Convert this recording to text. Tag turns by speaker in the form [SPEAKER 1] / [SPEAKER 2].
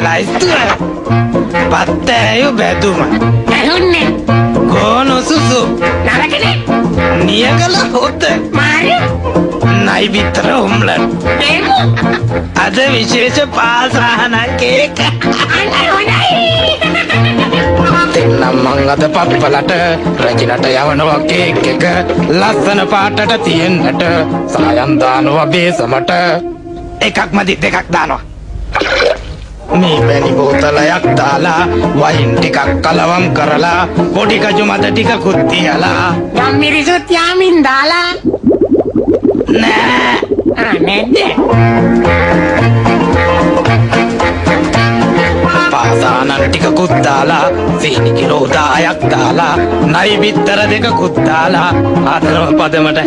[SPEAKER 1] ලයිස්තුව පත්තෑයු බැදුම
[SPEAKER 2] ඇහුන්නේ
[SPEAKER 1] ගෝනු සුසු
[SPEAKER 2] නරකනේ
[SPEAKER 1] නියගල හොත
[SPEAKER 2] Marie
[SPEAKER 1] නයි බිත්තර උම්ලන්
[SPEAKER 2] බේමු
[SPEAKER 1] අද විශේෂ පාසාහනක් ඒක
[SPEAKER 2] අන්න හොඳයි
[SPEAKER 1] දෙන්නම් මං අද පප්පලට රැකිනට යවනවා කේක් එක ලස්සන පාටට තියෙන්නට සායම් දානවා බේසමට එකක් මදි දෙකක් දානවා මේ බැනි බෝතලයක් දාලා වයින් ටිකක් කලවම් කරලා පොඩි කජු මත ටිකකුත් තියලා
[SPEAKER 2] ගම් මිරිසුත් යාමින් දාලා
[SPEAKER 1] නෑ
[SPEAKER 2] නැද්ද
[SPEAKER 1] පාසානන් ටිකකුත් දාලා සීනි කිලෝ 10ක් දාලා නයි බිත්තර දෙකකුත් දාලා ආදරව පදමට